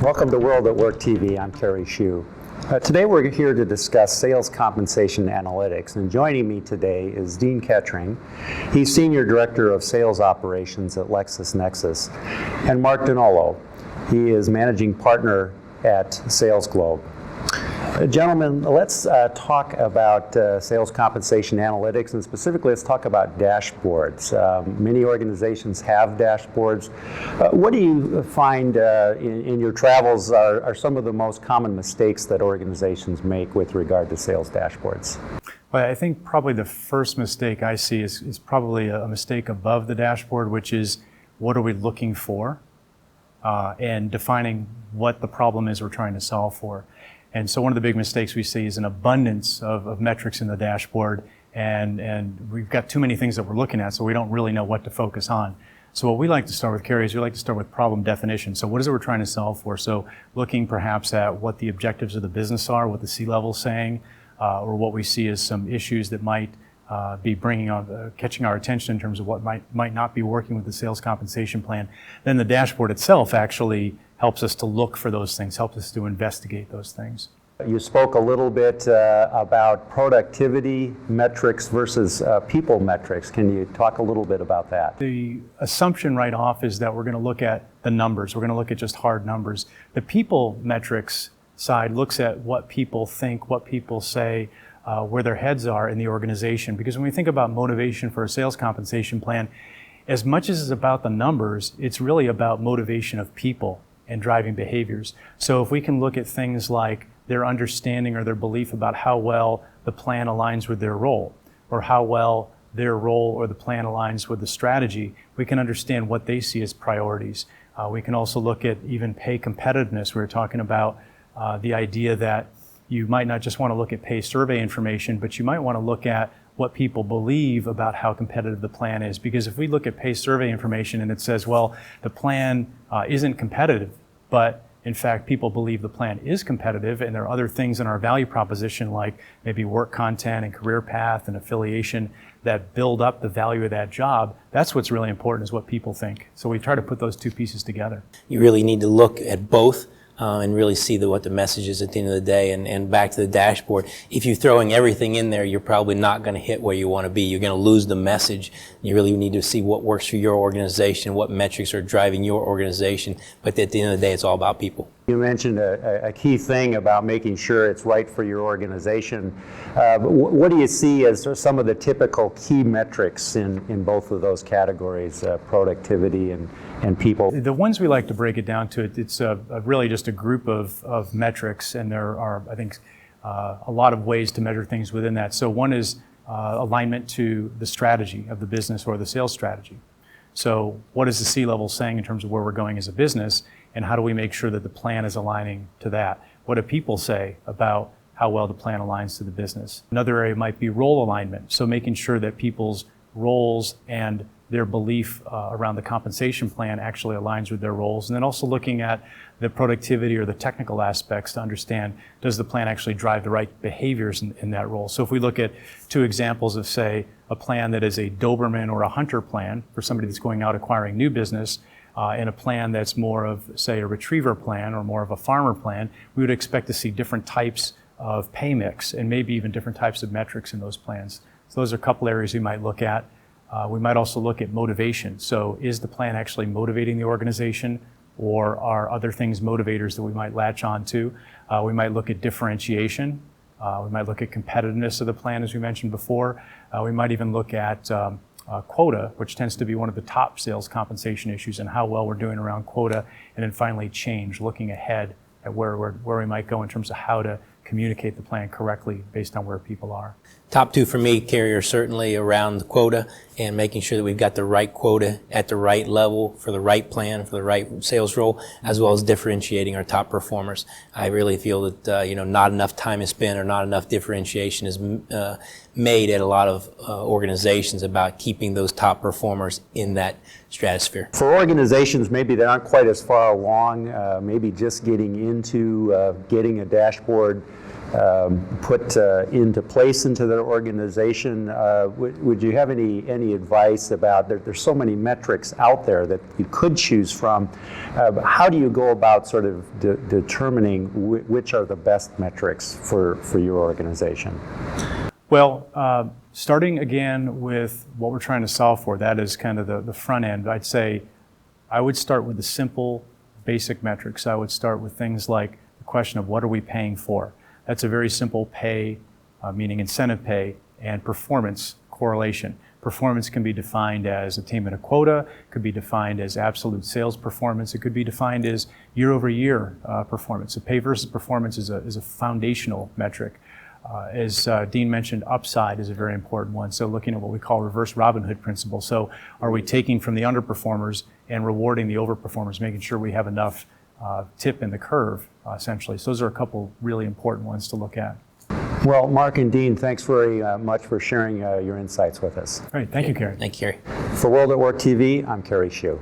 Welcome to World at Work TV. I'm Kerry Hsu. Today we're here to discuss sales compensation analytics, and joining me today is Dean Ketring. He's Senior Director of Sales Operations at LexisNexis, and Mark Donnolo. He is Managing Partner at SalesGlobe. Gentlemen, let's talk about sales compensation analytics, and specifically let's talk about dashboards. Many organizations have dashboards. What do you find in your travels are some of the most common mistakes that organizations make with regard to sales dashboards? Well, I think probably the first mistake I see is probably a mistake above the dashboard, which is what are we looking for, and defining what the problem is we're trying to solve for. And so one of the big mistakes we see is an abundance of metrics in the dashboard, and we've got too many things that we're looking at, so we don't really know what to focus on. So what we like to start with, Kerry, is we like to start with problem definition. So what is it we're trying to solve for? So looking perhaps at what the objectives of the business are, what the C-level is saying, or what we see as some issues that might be catching our attention in terms of what might not be working with the sales compensation plan. Then the dashboard itself actually helps us to look for those things, helps us to investigate those things. You spoke a little bit about productivity metrics versus people metrics. Can you talk a little bit about that? The assumption right off is that we're going to look at the numbers. We're going to look at just hard numbers. The people metrics side looks at what people think, what people say, where their heads are in the organization. Because when we think about motivation for a sales compensation plan, as much as it's about the numbers, it's really about motivation of people and driving behaviors. So if we can look at things like their understanding or their belief about how well the plan aligns with their role, or how well their role or the plan aligns with the strategy, we can understand what they see as priorities. We can also look at even pay competitiveness. We were talking about the idea that you might not just want to look at pay survey information, but you might want to look at what people believe about how competitive the plan is. Because if we look at pay survey information and it says, well, the plan isn't competitive, but in fact people believe the plan is competitive, and there are other things in our value proposition like maybe work content and career path and affiliation that build up the value of that job, that's what's really important, is what people think. So we try to put those two pieces together. You really need to look at both and really see what the message is at the end of the day. And back to the dashboard, if you're throwing everything in there, you're probably not going to hit where you want to be. You're going to lose the message. You really need to see what works for your organization, what metrics are driving your organization. But at the end of the day, it's all about people. You mentioned a key thing about making sure it's right for your organization. What do you see as some of the typical key metrics in both of those categories, productivity and people? The ones we like to break it down to, it's really just a group of metrics, and there are, I think, a lot of ways to measure things within that. So one is alignment to the strategy of the business or the sales strategy. So what is the C-level saying in terms of where we're going as a business, and how do we make sure that the plan is aligning to that? What do people say about how well the plan aligns to the business? Another area might be role alignment, so making sure that people's roles and their belief around the compensation plan actually aligns with their roles. And then also looking at the productivity or the technical aspects to understand, does the plan actually drive the right behaviors in that role? So if we look at two examples of, say, a plan that is a Doberman or a hunter plan for somebody that's going out acquiring new business, and a plan that's more of, say, a retriever plan or more of a farmer plan, we would expect to see different types of pay mix and maybe even different types of metrics in those plans. So those are a couple areas we might look at. We might also look at motivation. So is the plan actually motivating the organization, or are other things motivators that we might latch on to? We might look at differentiation. We might look at competitiveness of the plan, as we mentioned before. We might even look at quota, which tends to be one of the top sales compensation issues, and how well we're doing around quota. And then finally change, looking ahead at where we might go in terms of how to communicate the plan correctly based on where people are. Top two for me, Kerry, are certainly around the quota and making sure that we've got the right quota at the right level for the right plan, for the right sales role, as well as differentiating our top performers. I really feel that not enough time is spent or not enough differentiation is made at a lot of organizations about keeping those top performers in that stratosphere. For organizations maybe that aren't quite as far along, maybe just getting into getting a dashboard put into place into their organization. Would you have any advice about, there's so many metrics out there that you could choose from. How do you go about sort of determining which are the best metrics for your organization? Well, starting again with what we're trying to solve for, that is kind of the front end. I'd say I would start with the simple, basic metrics. I would start with things like the question of what are we paying for? That's a very simple pay, meaning incentive pay, and performance correlation. Performance can be defined as attainment of quota, could be defined as absolute sales performance, it could be defined as year-over-year performance. So pay versus performance is a foundational metric. As Dean mentioned, upside is a very important one. So looking at what we call reverse Robin Hood principle. So are we taking from the underperformers and rewarding the overperformers, making sure we have enough tip in the curve, essentially. So those are a couple really important ones to look at. Well, Mark and Dean, thanks very much for sharing your insights with us. All right, thank you, Kerry. Thank you, Kerry. For World at Work TV, I'm Kerry Shue.